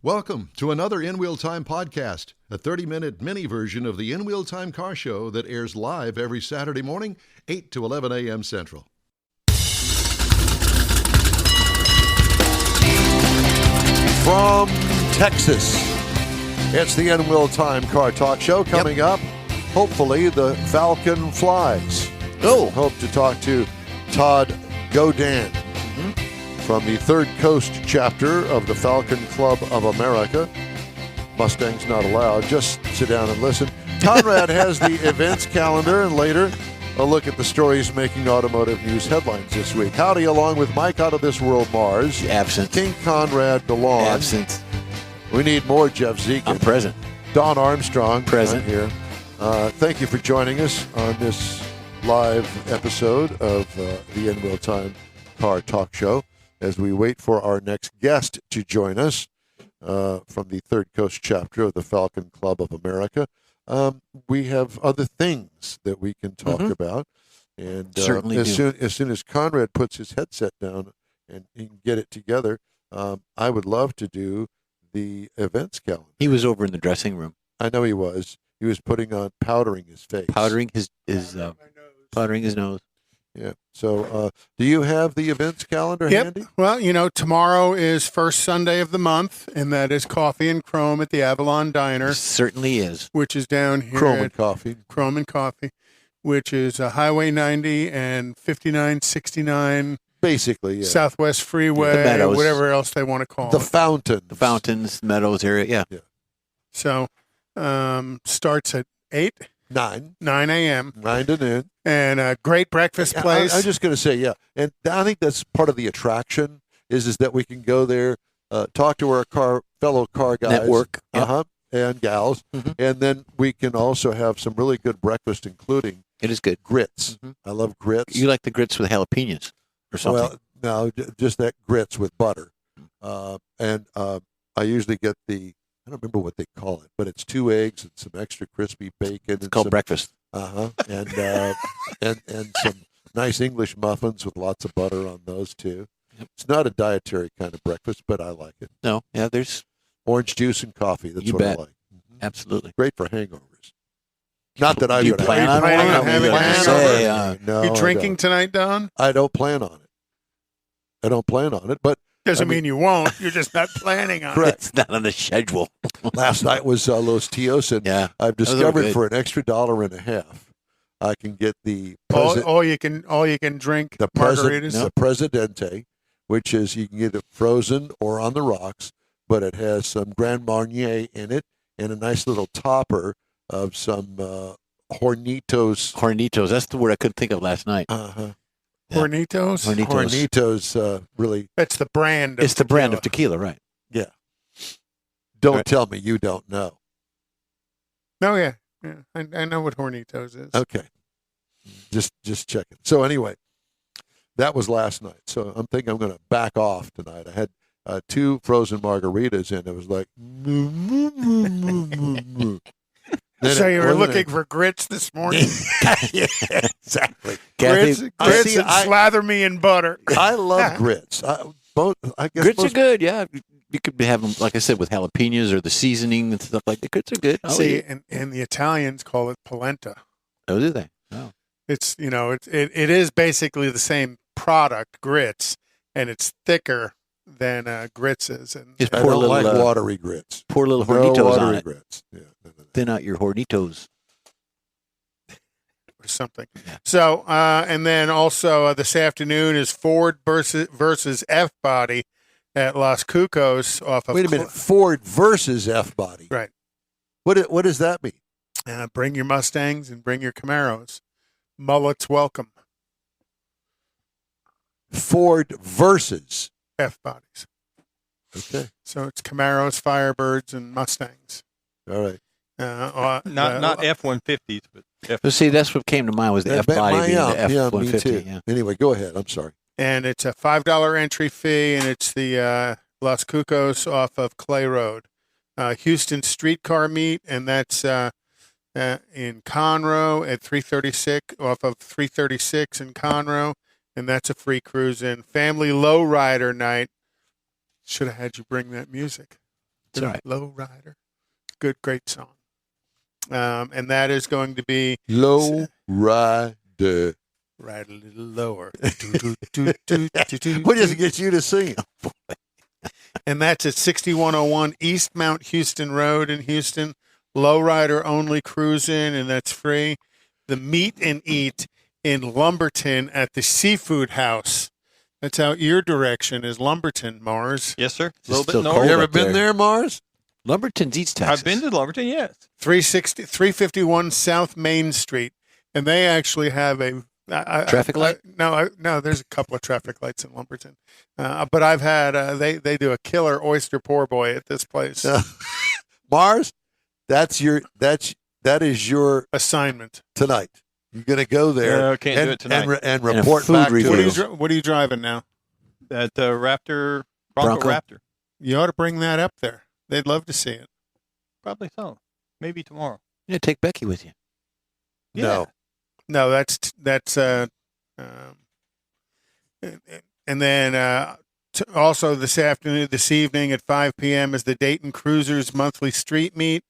Welcome to another In Wheel Time podcast, a 30-minute mini version of the In Wheel Time car show that airs live every Saturday morning, 8 to 11 a.m. Central. From Texas, it's the In Wheel Time car talk show. Coming up, hopefully, the Falcon flies. Hope to talk to Todd Gaudin from the Third Coast chapter of the Falcon Club of America. Mustangs not allowed. Just sit down and listen. Conrad has the events calendar, and later a look at the stories making automotive news headlines this week. Howdy, along with Mike out of this world, Mars. Absent. King Conrad DeLon. Absent. We need more Jeff Zeke. I'm present. Don Armstrong. Present. Here. Thank you for joining us on this live episode of the In Wheel Time car talk show as we wait for our next guest to join us from the Third Coast chapter of the Falcon Club of America. We have other things that we can talk about, and Certainly as soon as Conrad puts his headset down and he can get it together, I would love to do the events calendar. He was over in the dressing room. I know he was. He was powdering his face, Powdering his nose. Yeah. So, do you have the events calendar handy? Well, tomorrow is first Sunday of the month, and that is Coffee and Chrome at the Avalon Diner. It certainly is. Which is down here. Chrome and Coffee. Chrome and Coffee, which is Highway 90 and 5969. Basically, yeah. Southwest Freeway, whatever else they want to call the it. Fountain. The Fountains, Meadows area, yeah. So, starts at 9 a.m. 9 to noon. And a great breakfast place. I'm just going to say, yeah. And I think that's part of the attraction is that we can go there, talk to our fellow car guys. Network. And gals. Mm-hmm. And then we can also have some really good breakfast, including it is good grits. Mm-hmm. I love grits. You like the grits with jalapenos or something? Well, no, just that grits with butter. And I usually get I don't remember what they call it, but it's 2 eggs and some extra crispy bacon. It's called breakfast. And some nice English muffins with lots of butter on those too. Yep. It's not a dietary kind of breakfast, but I like it. No, yeah, there's orange juice and coffee. That's what I like. Mm-hmm. Absolutely. Great for hangovers. Not that I would plan on having No, you drinking tonight, Don? I don't plan on it. But doesn't mean you won't. You're just not planning on correct. it. It's not on the schedule. Last night was Los Tios, and I've discovered for an extra $1.50, I can get the all you can drink the margaritas. The Presidente, which is you can get it frozen or on the rocks, but it has some Grand Marnier in it and a nice little topper of some Hornitos. Hornitos. That's the word I couldn't think of last night. Yeah. Hornitos, really. That's the brand. It's the brand of tequila, right? Yeah. Don't tell me you don't know. Oh yeah. I know what Hornitos is. Okay. Just checking. So anyway, that was last night. So I'm thinking I'm going to back off tonight. I had 2 frozen margaritas, and it was like. So you were looking for grits this morning? Yeah, exactly. Grits and slather me in butter. I love grits. I guess grits are good, yeah. You could have them, like I said, with jalapenos or the seasoning and stuff like that. Grits are good. See, and the Italians call it polenta. Oh, do they? Oh. It's, it is basically the same product, grits, and it's thicker than grits is. And I don't like watery grits. Pour little Hornitos on it. Grits. Yeah. Thin out your Hornitos. Or something. Yeah. So, and then also this afternoon is Ford versus F-Body at Las Cucos off of... Wait a minute. Ford versus F-Body. Right. What does that mean? Bring your Mustangs and bring your Camaros. Mullets welcome. Ford versus... F-Bodies. Okay. So it's Camaros, Firebirds, and Mustangs. All right. Not F-150s, but Well, see, that's what came to mind was the F-Body being the F-150. Me too. Yeah. Anyway, go ahead. I'm sorry. And it's a $5 entry fee, and it's the Las Cucos off of Clay Road. Houston Streetcar Meet, and that's in Conroe at 336, off of 336 in Conroe, and that's a free cruise in. Family Lowrider Night. Should have had you bring that music. It's all right. Low Rider. Good, great song. And that is going to be Low Rider. Ride a little lower. What does it get you to sing? And that's at 6101 East Mount Houston Road in Houston. Lowrider only cruise in, and that's free. The Meet and Eat in Lumberton at the Seafood House. That's out your direction is Lumberton, Mars. Yes, sir. It's A little still bit cold north. You ever up been there, Mars? Lumberton's East Texas. I've been to Lumberton, yes. 351 South Main Street. And they actually have a Traffic light? No, there's a couple of traffic lights in Lumberton. But I've had, they do a killer oyster poor boy at this place. Mars, that is your Assignment. tonight. You're going to go there No, can't do it tonight. and And a report food back review. to us. What are you driving now? At the Bronco Bronco? Raptor. You ought to bring that up there. They'd love to see it. Probably so. Maybe tomorrow. Yeah, take Becky with you. No. No, that's and then also this evening at 5 p.m. is the Dayton Cruisers monthly street meet,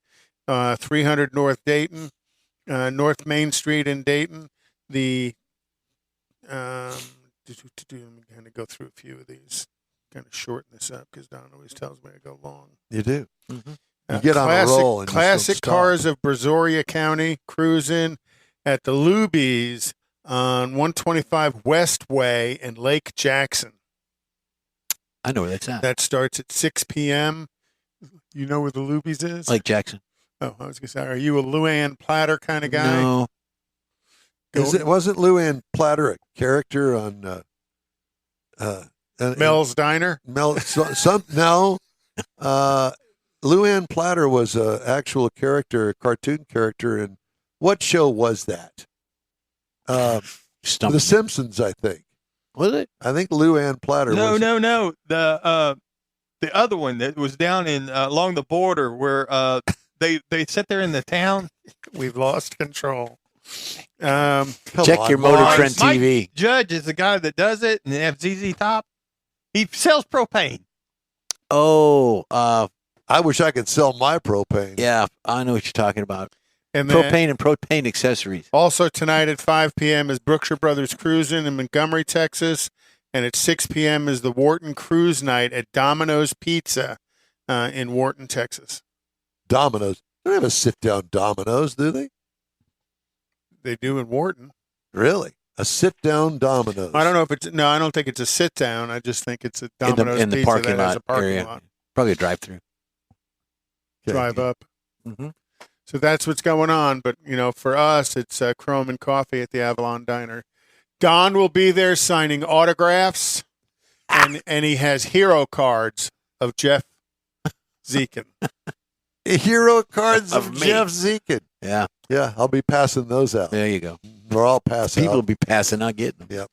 300 North Dayton, North Main Street in Dayton. Let me kind of go through a few of these, kind of shorten this up because Don always tells me to go long. You do. Mm-hmm. You get on a roll and you just don't classic stop. cars of Brazoria County cruise in at the Lubies on 125 West Way in Lake Jackson. I know where that's at. That starts at 6 p.m. You know where the Lubies is? Lake Jackson. Oh, I was going to say, are you a Luann Platter kind of guy? No. Wasn't Luann Platter a character on Mel's Diner? No. Luann Platter was an actual character, a cartoon character, and what show was that? Stumped The me. Simpsons, I think. Was it? I think Luann Platter was. No. The other one that was down in along the border where they sit there in the town. We've lost control. Come Check on, your Motor Mars. Trend Mike TV. Judge is the guy that does it, and they have ZZ Top. He sells propane. Oh, I wish I could sell my propane. yeah. I know what you're talking about. And then Propane and propane accessories. also tonight at 5 p.m. is Brookshire Brothers Cruising in Montgomery, Texas. And at 6 p.m. is the Wharton Cruise Night at Domino's Pizza in Wharton, Texas. Domino's. They don't have a sit-down Domino's, do they? They do in Wharton. Really? A sit-down Domino's. I don't know if it's no. I don't think it's a sit down. I just think it's a Domino's in the Pizza parking that has lot a parking area. lot. Probably a drive-through. Okay. Drive up. Mm-hmm. So that's what's going on. But for us, it's Chrome and Coffee at the Avalon Diner. Don will be there signing autographs, and he has hero cards of Jeff Zekin. Hero cards of Of me. Jeff Zekin. Yeah. Yeah, I'll be passing those out. There you go. Or I'll pass People will out. be passing out getting them.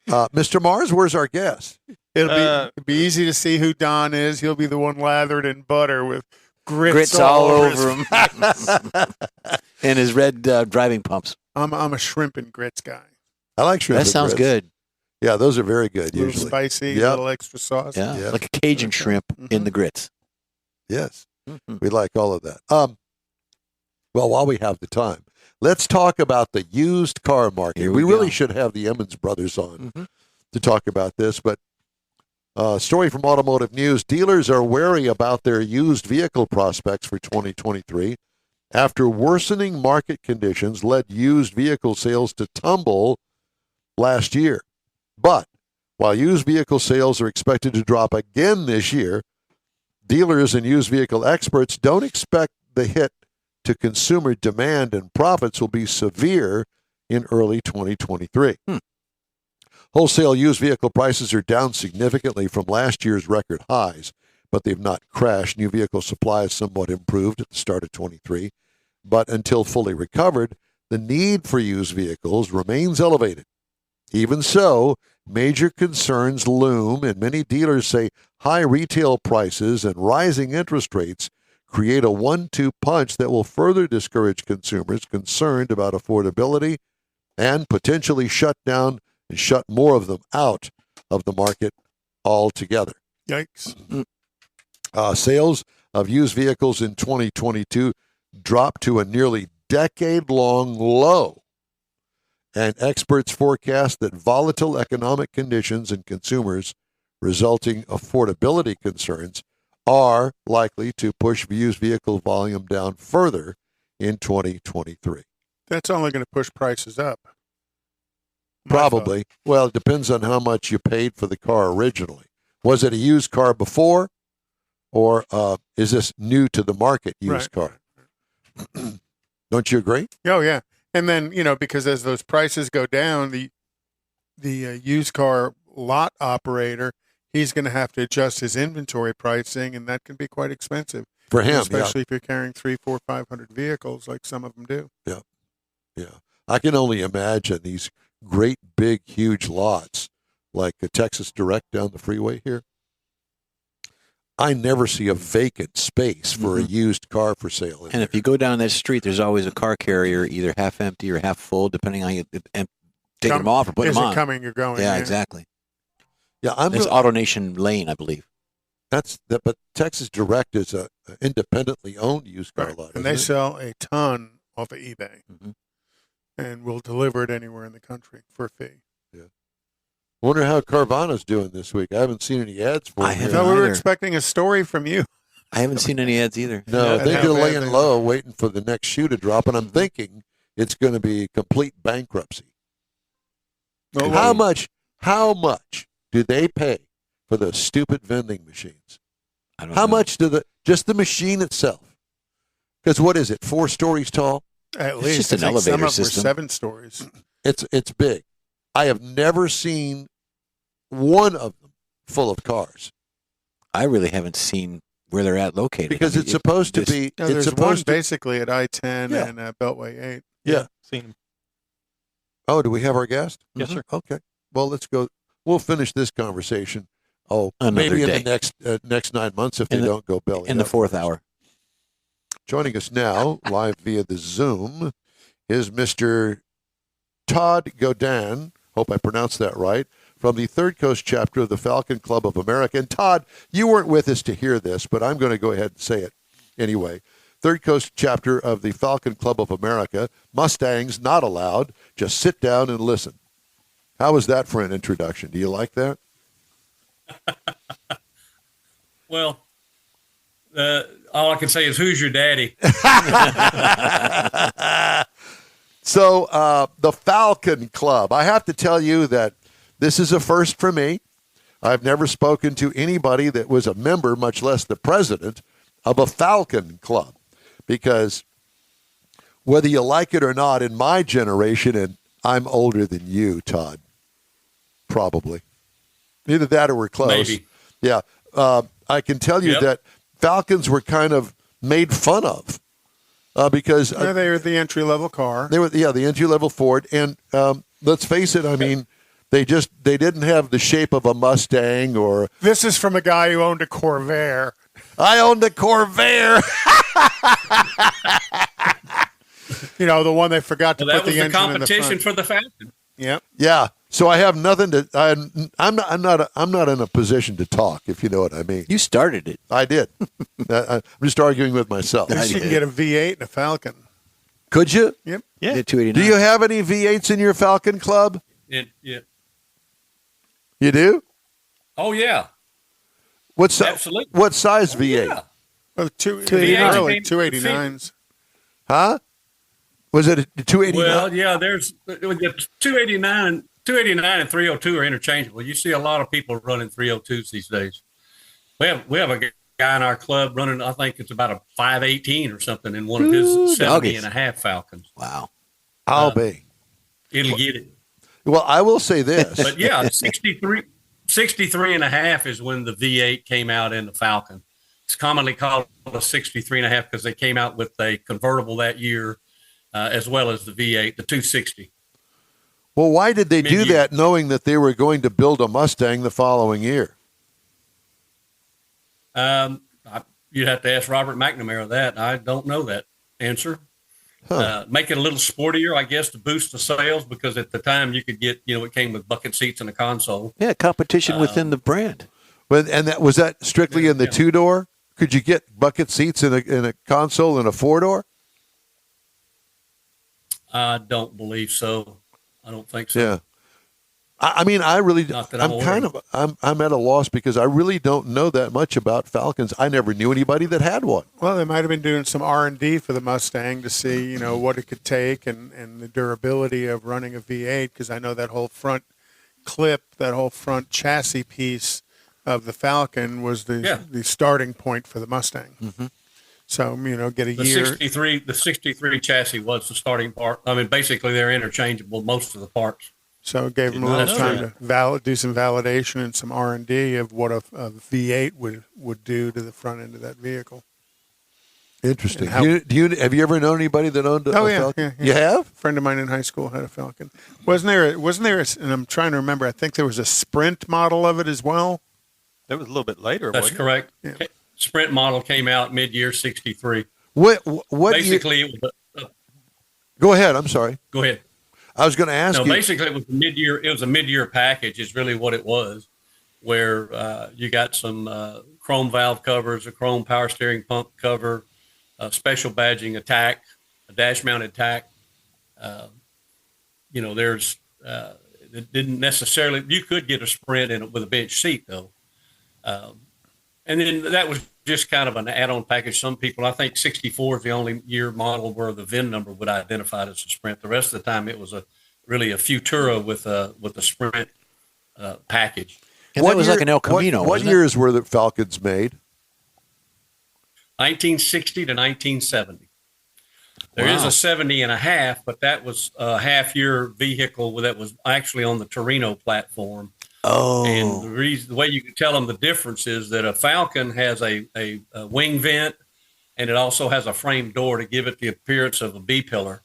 Mr. Mars, where's our guest? It'll be easy to see who Don is. He'll be the one lathered in butter with grits All his over him. And his red driving pumps. I'm a shrimp and grits guy. I like shrimp. That and sounds grits. good. Yeah, those are very good A little usually. spicy, a Yep. little extra sauce. Yeah. Yeah. Like a Cajun shrimp in the grits. Yes, Mhm. we like all of that. Well, while we have the time, let's talk about the used car market. Here We we really go. should have the Emmons brothers on Mhm. to talk about this, but story from Automotive News. Dealers are wary about their used vehicle prospects for 2023 after worsening market conditions led used vehicle sales to tumble last year. But while used vehicle sales are expected to drop again this year, dealers and used vehicle experts don't expect the hit to consumer demand and profits will be severe in early 2023. Wholesale used vehicle prices are down significantly from last year's record highs, but they've not crashed. New vehicle supply is somewhat improved at the start of 23, but until fully recovered, the need for used vehicles remains elevated. Even so, major concerns loom, and many dealers say high retail prices and rising interest rates create a 1-2 punch that will further discourage consumers concerned about affordability and potentially shut more of them out of the market altogether. Yikes. Sales of used vehicles in 2022 dropped to a nearly decade-long low. And experts forecast that volatile economic conditions and consumers resulting affordability concerns are likely to push used vehicle volume down further in 2023. That's only going to push prices up. Probably. Well, it depends on how much you paid for the car originally. Was it a used car before, or is this new to the market used car? Don't you agree? Oh, yeah. And then, because as those prices go down, the used car lot operator, he's going to have to adjust his inventory pricing, and that can be quite expensive For him, especially if you're carrying 300, 400, 500 vehicles like some of them do. Yeah. I can only imagine these great, big, huge lots like a Texas Direct down the freeway here. I never see a vacant space for a used car for sale. And if you go down that street, there's always a car carrier, either half empty or half full, depending on you take them off or put them on. Is it coming or going? Yeah, exactly. Yeah, It's AutoNation Lane, I believe. But Texas Direct is a independently owned used car lot, and they sell a ton off of eBay, and will deliver it anywhere in the country for a fee. Yeah. Wonder how Carvana's doing this week. I haven't seen any ads for it. So we were expecting a story from you. I haven't seen any ads either. No, they're laying low, waiting for the next shoe to drop, and I'm thinking it's going to be complete bankruptcy. Well, How much do they pay for those stupid vending machines? I don't How know. much just the machine itself? Because what is it, 4 stories tall? At It's least just an I think some elevator of them were system. 7 stories. It's big. I have never seen one of them full of cars. I really haven't seen where they're at located. Because it's supposed to be. No, It's there's one supposed to. basically at I-10 Yeah. and Beltway 8. Yeah. Seen them. Oh, do we have our guest? Yes, sir. Okay. Well, let's go. We'll finish this conversation. Oh, Another maybe day. in the next 9 months if In they the- don't go belly in the up. 4th hour. Joining us now, live via the Zoom, is Mr. Todd Gaudin. Hope I pronounced that right. From the Third Coast chapter of the Falcon Club of America. And Todd, you weren't with us to hear this, but I'm going to go ahead and say it anyway. Third Coast chapter of the Falcon Club of America. Mustangs not allowed. Just sit down and listen. How was that for an introduction? Do you like that? Well, all I can say is, who's your daddy? So the Falcon Club, I have to tell you that this is a first for me. I've never spoken to anybody that was a member, much less the president, of a Falcon Club. Because whether you like it or not, in my generation, and I'm older than you, Todd, probably. Either that or we're close. Maybe. Yeah. I can tell you that Falcons were kind of made fun of because They were the entry-level car. they were the entry-level Ford. And let's face it, I mean, they didn't have the shape of a Mustang or This is from a guy who owned a Corvair. I owned a Corvair. The one they forgot to Well, put that was the the engine in the competition front. for the Falcon. Yep. Yeah. So I have nothing to. I'm not in a position to talk, if you know what I mean. You started it. I did. I'm just arguing with myself. At least you can get a V8 and a Falcon. Could you? Yep. Yeah. The 289. Do you have any V8s in your Falcon Club? Yeah. You do? Oh, yeah. Absolutely. What size V8? Yeah. Well, V8s early came- 289s. Huh? Was it a 289? Well, yeah, there's the 289 and 302 are interchangeable. You see a lot of people running 302s these days. We have a guy in our club running, I think it's about a 518 or something in one of his 70 doggies. and a half Falcons. Wow. I'll be. It'll get it. Well, I will say this. But yeah, 63 and a half is when the V8 came out in the Falcon. It's commonly called a 63 and a half because they came out with a convertible that year, as well as the V8, the 260. Well, why did they do Mid-year. that knowing that they were going to build a Mustang the following year? You'd have to ask Robert McNamara that. I don't know that answer. Make it a little sportier, I guess, to boost the sales, because at the time you could get, it came with bucket seats and a console. Yeah, competition within the brand. Was that strictly in the two-door? Could you get bucket seats in a console in a 4-door? I don't believe so. I don't think so. Yeah. I mean, I really, Not that I'm at a loss because I really don't know that much about Falcons. I never knew anybody that had one. Well, they might have been doing some R&D for the Mustang to see, what it could take and the durability of running a V8, because I know that whole front clip, that whole front chassis piece of the Falcon was the starting point for the Mustang. Mm-hmm. So, get a the year. 63 chassis was the starting part. I mean, basically they're interchangeable, most of the parts. So it gave them a little time to do some validation and some R&D of what a V8 would do to the front end of that vehicle. Interesting. Have you ever known anybody that owned a Falcon? Yeah. You have? A friend of mine in high school had a Falcon. Wasn't there? And I'm trying to remember. I think there was a Sprint model of it as well. That was a little bit later. That's wasn't correct. Yeah. Sprint model came out mid-year 63. What basically year? It was Go ahead. I'm sorry. go ahead. I was going to ask you. Basically it was a mid-year. It was a mid-year package. Is really what it was, where you got some chrome valve covers, a chrome power steering pump cover, a special badging attack, a dash-mounted tack. There's it didn't necessarily. You could get a Sprint in it with a bench seat though, and then that was just kind of an add-on package. Some people, I think 64 is the only year model where the VIN number would identify it as a Sprint. The rest of the time, it was really a Futura with a Sprint package. And that was like an El Camino. What years were the Falcons made? 1960 to 1970. There is a 70 and a half, but that was a half-year vehicle that was actually on the Torino platform. Oh. And the way you can tell them the difference is that a Falcon has a wing vent, and it also has a frame door to give it the appearance of a B-pillar.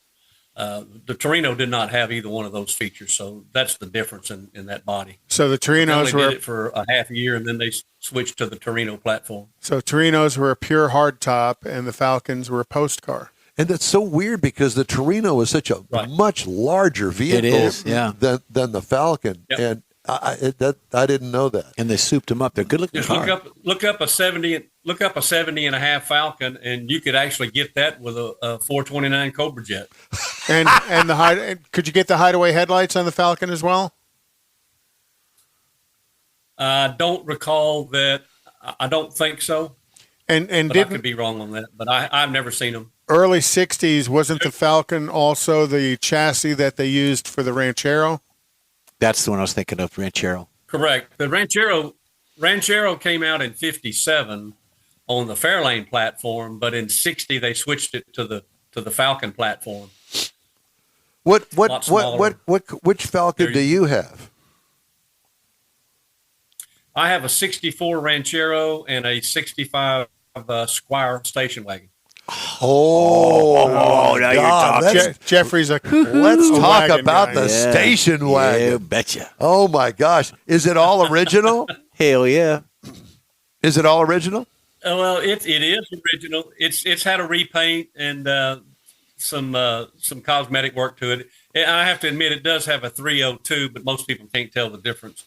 The Torino did not have either one of those features, so that's the difference in that body. So the Torinos did it for a half a year, and then they switched to the Torino platform. So Torinos were a pure hardtop, and the Falcons were a post car. And that's so weird because the Torino is such a much larger vehicle than the Falcon. Yep. And I didn't know that. And they souped them up. They're good looking. Just look up a 70 and a half Falcon, and you could actually get that with a 429 Cobra Jet. And could you get the hideaway headlights on the Falcon as well? I don't recall that. I don't think so. And I could be wrong on that, but I've never seen them. Early 60s, wasn't the Falcon also the chassis that they used for the Ranchero? That's the one I was thinking of, Ranchero. Correct. The Ranchero came out in 57 on the Fairlane platform, but in 60 they switched it to the Falcon platform. Which Falcon do you have? I have a 64 Ranchero and a 65 Squire station wagon. Oh, now you're talking. Jeffrey's like, let's talk about the Yeah. station wagon. Yeah, betcha. Oh my gosh, is it all original? Hell yeah. Is it all original? Well, it is original. It's had a repaint and some cosmetic work to it. And I have to admit, it does have a 302, but most people can't tell the difference.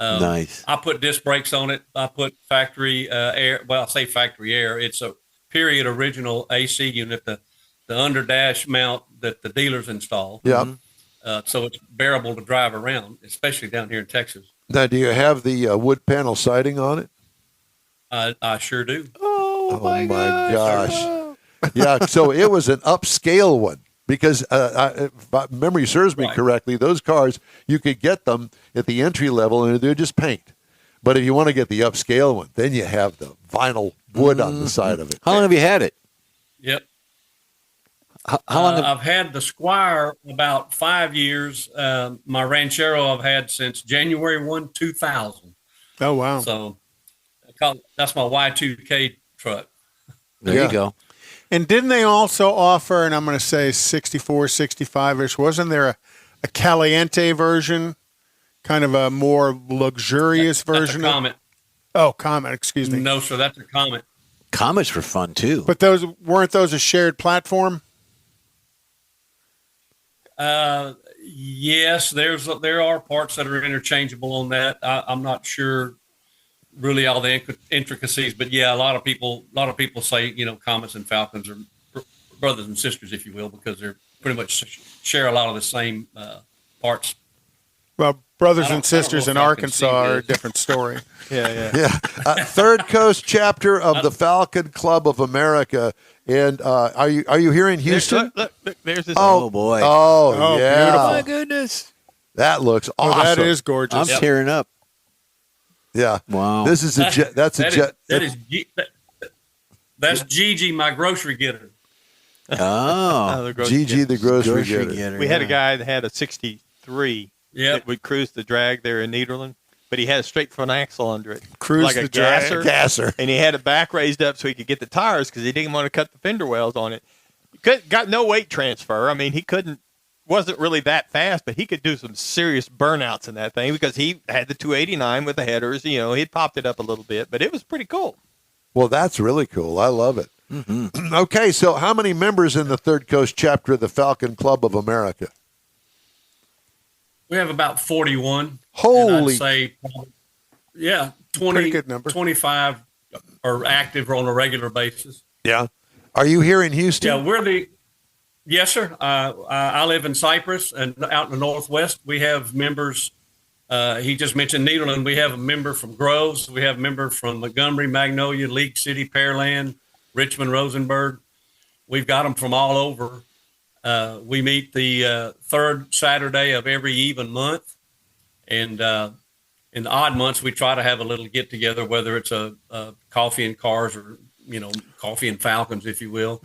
Nice. I put disc brakes on it. I put factory air. Well, I say factory air. It's a period original AC unit, the under dash mount that the dealers install. Yeah. So it's bearable to drive around, especially down here in Texas. Now, do you have the wood panel siding on it? I sure do. Oh my gosh. Yeah, so it was an upscale one because if memory serves me correctly, those cars, you could get them at the entry level and they're just paint. But if you want to get the upscale one, then you have the vinyl wood on the side of it. How long have you had it? Yep. How long? I've had the Squire about 5 years. My Ranchero I've had since January 1, 2000. Oh, wow. So that's my Y2K truck. There you go. And didn't they also offer, and I'm going to say 64, 65-ish, wasn't there a Caliente version, kind of a more luxurious version? That's a Comet. Oh, Comet, excuse me. No, sir, that's a Comet. Comets were fun, too. But weren't those a shared platform? Yes, there are parts that are interchangeable on that. I'm not sure really all the intricacies, but yeah, a lot of people say, Comets and Falcons are brothers and sisters, if you will, because they're pretty much share a lot of the same parts. Well, brothers and sisters in Arkansas are a different story. Yeah. Third Coast chapter of the Falcon Club of America. And are you here in Houston? Look, there's this. Oh, boy. Oh, yeah. Beautiful. My goodness. That looks awesome. Oh, that is gorgeous. I'm tearing up. Yeah. Wow. This is a jet. That's a jet. That's Gigi, my grocery getter. Oh, Gigi, the grocery getter. We had a guy that had a 63 Yep. that would cruise the drag there in Nederland, but he had a straight front axle under it. Cruise like the a drag. Gasser. And he had it back raised up so he could get the tires because he didn't want to cut the fender wells on it. Got no weight transfer. I mean, wasn't really that fast, but he could do some serious burnouts in that thing because he had the 289 with the headers. He'd popped it up a little bit, but it was pretty cool. Well, that's really cool. I love it. Mm-hmm. Okay, so how many members in the Third Coast chapter of the Falcon Club of America? We have about 41. Holy. And I'd say, 20, Pretty good number. 25 are active on a regular basis. Yeah. Are you here in Houston? Yeah, yes, sir. I live in Cypress and out in the Northwest. We have members. He just mentioned Nederland. We have a member from Groves. We have a member from Montgomery, Magnolia, League City, Pearland, Richmond, Rosenberg. We've got them from all over. We meet the third Saturday of every even month. And in the odd months, we try to have a little get together, whether it's a coffee and cars or, coffee and Falcons, if you will,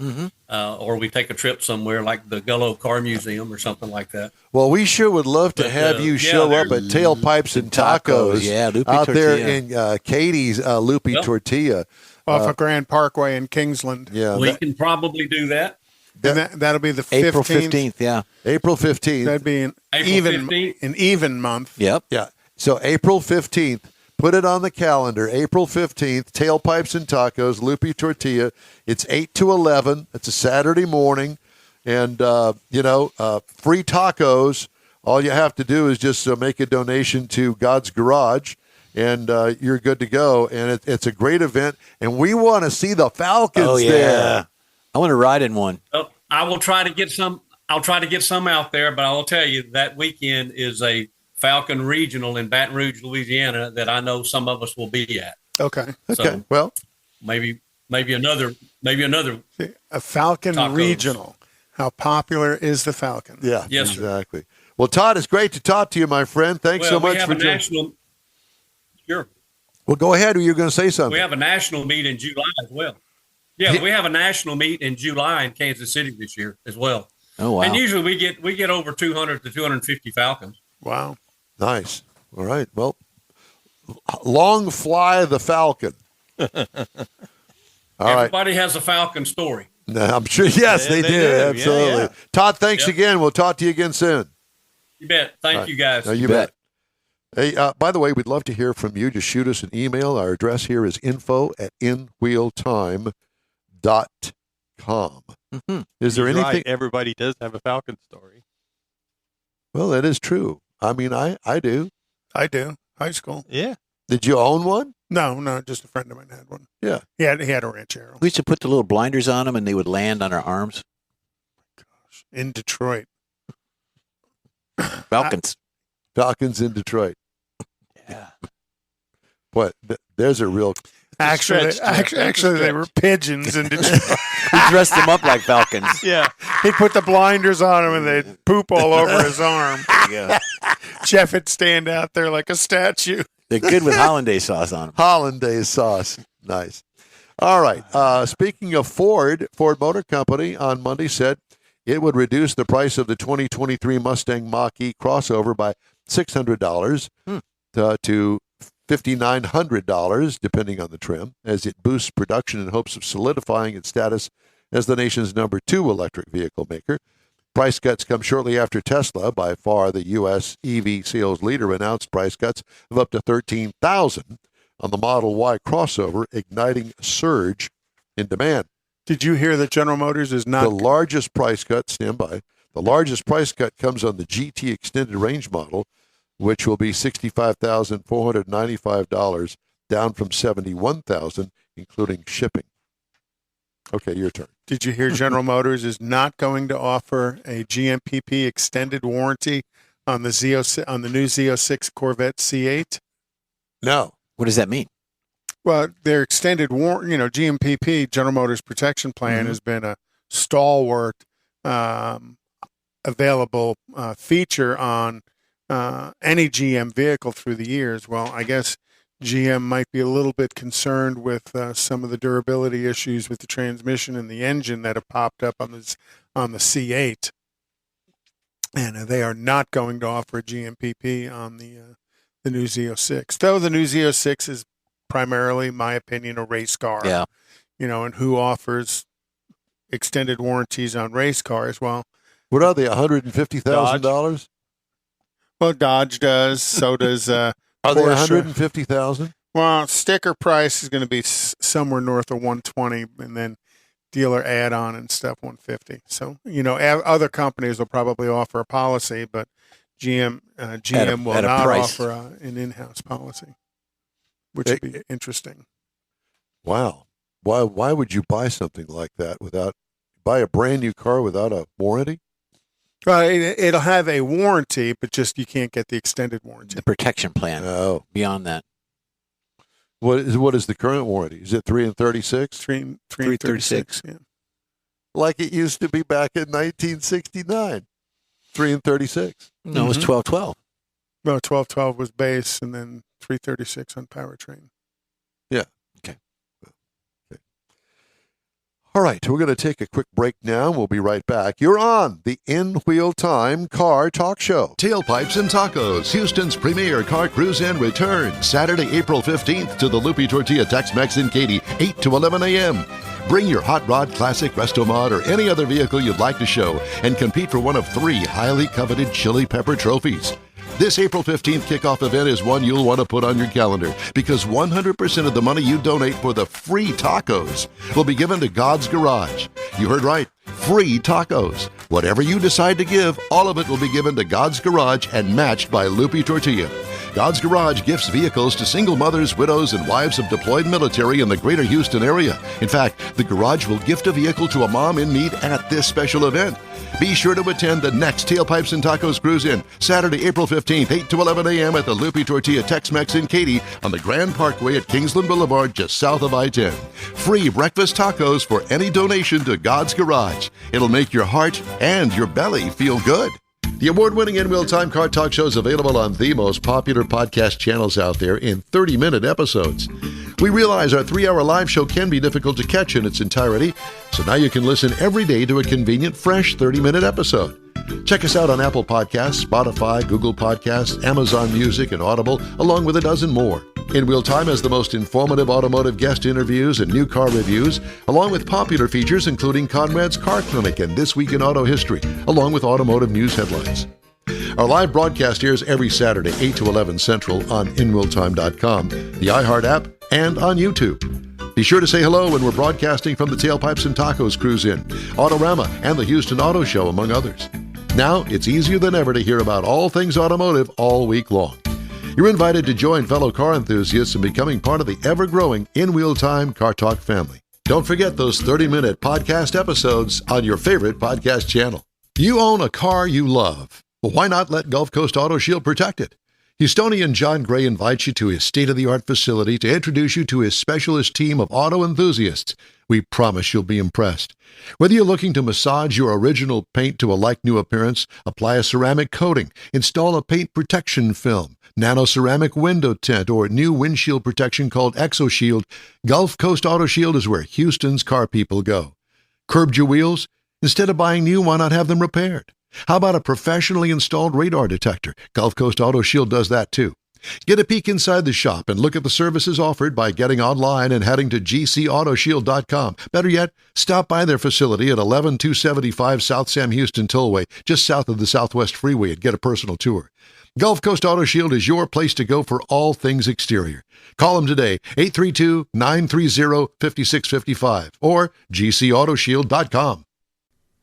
or we take a trip somewhere like the Gullo Car Museum or something like that. Well, we sure would love to have you show up at Tailpipes and Tacos, out Tortilla. there in Katie's Loopy Tortilla. Off of Grand Parkway in Kingsland. Yeah, we can probably do that. And that'll be the 15th. April 15th, yeah. April 15th. That'd be an even month. Yep. Yeah. So April 15th, put it on the calendar. April 15th, Tailpipes and Tacos, Loopy Tortilla. It's 8 to 11. It's a Saturday morning. And, free tacos. All you have to do is just make a donation to God's Garage, and you're good to go. And it's a great event. And we want to see the Falcons there. I want to ride in one. Oh, I will try to get some. I'll try to get some out there, but I will tell you that weekend is a Falcon Regional in Baton Rouge, Louisiana, that I know some of us will be at. Okay. Okay. Well, maybe another. A Falcon tacos. Regional. How popular is the Falcon? yeah. Yes, sir. Exactly. Well, Todd, it's great to talk to you, my friend. Thanks so much for joining. Sure. Well, go ahead. Or you're going to say something. We have a national meet in July as well. Yeah, we have a national meet in July in Kansas City this year as well. Oh, wow. And usually we get over 200 to 250 Falcons. Wow. Nice. All right. Well, long fly the Falcon. Everybody has a Falcon story. No, I'm sure. Yes, they do. Absolutely. Yeah. Todd, thanks again. We'll talk to you again soon. You bet. Thank you, guys. No, you bet. Hey, by the way, we'd love to hear from you. Just shoot us an email. Our address here is info@inwheeltime.com. Mm-hmm. Is there anything? Right. Everybody does have a Falcon story. Well, that is true. I mean, I do. I do. High school. Yeah. Did you own one? No, just a friend of mine had one. Yeah. He had a ranchero. We used to put the little blinders on them, and they would land on our arms. In Detroit. Falcons. Falcons in Detroit. Yeah. What? There's a real. Actually, they were pigeons in Detroit. We dressed them up like Falcons. Yeah. He'd put the blinders on him, and they'd poop all over his arm. Yeah. Jeff would stand out there like a statue. They're good with hollandaise sauce on them. Hollandaise sauce. Nice. All right. Speaking of Ford Motor Company on Monday said it would reduce the price of the 2023 Mustang Mach-E crossover by $600 to $5,900, depending on the trim, as it boosts production in hopes of solidifying its status as the nation's number 2 electric vehicle maker. Price cuts come shortly after Tesla, by far the U.S. EV sales leader, announced price cuts of up to $13,000 on the Model Y crossover, igniting a surge in demand. Did you hear that General Motors is not The largest price cut, stand by, the largest price cut comes on the GT extended range model, which will be $65,495, down from $71,000, including shipping. Okay, your turn. Did you hear General Motors is not going to offer a GMPP extended warranty on the new Z06 Corvette C8? No. What does that mean? Well, their extended warranty, GMPP, General Motors Protection Plan, has been a stalwart available feature on any GM vehicle through the years. Well, I guess GM might be a little bit concerned with some of the durability issues with the transmission and the engine that have popped up on the C8, and they are not going to offer a GMPP on the new Z06. Though the new Z06 is primarily, my opinion, a race car. Yeah. And who offers extended warranties on race cars? Well, What are they, $150,000? Well, Dodge does. So does Are they Porsche. $150,000? Well, sticker price is going to be somewhere north of 120, and then dealer add-on and stuff 150. So other companies will probably offer a policy, but GM will not offer an in-house policy, which would be interesting. Wow. Why would you buy something like that buy a brand new car without a warranty? Well, it'll have a warranty, but just you can't get the extended warranty. The protection plan. Oh. Beyond that. What is the current warranty? Is it 3 and 36? 3 and 36. Yeah. Like it used to be back in 1969. 3 and 36. No, it was 1212. No, 1212 was base, and then 336 on powertrain. Yeah. Okay. All right, we're going to take a quick break now. We'll be right back. You're on the In Wheel Time Car Talk Show. Tailpipes and Tacos, Houston's premier car cruise-in returns Saturday, April 15th to the Lupi Tortilla Tex-Mex in Katy, 8 to 11 a.m. Bring your hot rod, classic, resto mod, or any other vehicle you'd like to show and compete for one of 3 highly coveted chili pepper trophies. This April 15th kickoff event is one you'll want to put on your calendar because 100% of the money you donate for the free tacos will be given to God's Garage. You heard right. Free tacos. Whatever you decide to give, all of it will be given to God's Garage and matched by Lupi Tortilla. God's Garage gifts vehicles to single mothers, widows, and wives of deployed military in the greater Houston area. In fact, the Garage will gift a vehicle to a mom in need at this special event. Be sure to attend the next Tailpipes and Tacos Cruise-In, Saturday, April 15th, 8 to 11 a.m. at the Lupi Tortilla Tex-Mex in Katy on the Grand Parkway at Kingsland Boulevard, just south of I-10. Free breakfast tacos for any donation to God's Garage. It'll make your heart and your belly feel good. The award-winning In Wheel Time Car Talk Show is available on the most popular podcast channels out there in 30-minute episodes. We realize our 3-hour live show can be difficult to catch in its entirety, so now you can listen every day to a convenient, fresh 30-minute episode. Check us out on Apple Podcasts, Spotify, Google Podcasts, Amazon Music, and Audible, along with a dozen more. In Wheel Time has the most informative automotive guest interviews and new car reviews, along with popular features including Conrad's Car Clinic and This Week in Auto History, along with automotive news headlines. Our live broadcast airs every Saturday, 8 to 11 Central on InWheelTime.com, the iHeart app, and on YouTube. Be sure to say hello when we're broadcasting from the Tailpipes and Tacos Cruise-In, Autorama, and the Houston Auto Show, among others. Now, it's easier than ever to hear about all things automotive all week long. You're invited to join fellow car enthusiasts in becoming part of the ever-growing In Wheel Time Car Talk family. Don't forget those 30-minute podcast episodes on your favorite podcast channel. You own a car you love. Well, why not let Gulf Coast Auto Shield protect it? Houstonian John Gray invites you to his state-of-the-art facility to introduce you to his specialist team of auto enthusiasts. We promise you'll be impressed. Whether you're looking to massage your original paint to a like-new appearance, apply a ceramic coating, install a paint protection film, nano-ceramic window tint, or new windshield protection called ExoShield, Gulf Coast Auto Shield is where Houston's car people go. Curbed your wheels? Instead of buying new, why not have them repaired? How about a professionally installed radar detector? Gulf Coast Auto Shield does that too. Get a peek inside the shop and look at the services offered by getting online and heading to gcautoshield.com. Better yet, stop by their facility at 11275 South Sam Houston Tollway, just south of the Southwest Freeway, and get a personal tour. Gulf Coast Auto Shield is your place to go for all things exterior. Call them today, 832-930-5655 or gcautoshield.com.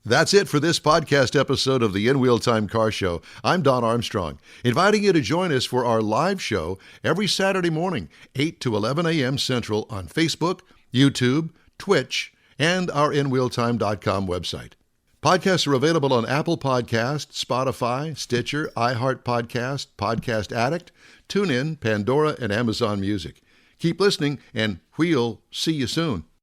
That's it for this podcast episode of the In Wheel Time Car Show. I'm Don Armstrong, inviting you to join us for our live show every Saturday morning, 8 to 11 a.m. Central on Facebook, YouTube, Twitch, and our InWheelTime.com website. Podcasts are available on Apple Podcasts, Spotify, Stitcher, iHeart Podcast, Podcast Addict, TuneIn, Pandora, and Amazon Music. Keep listening, and we'll see you soon.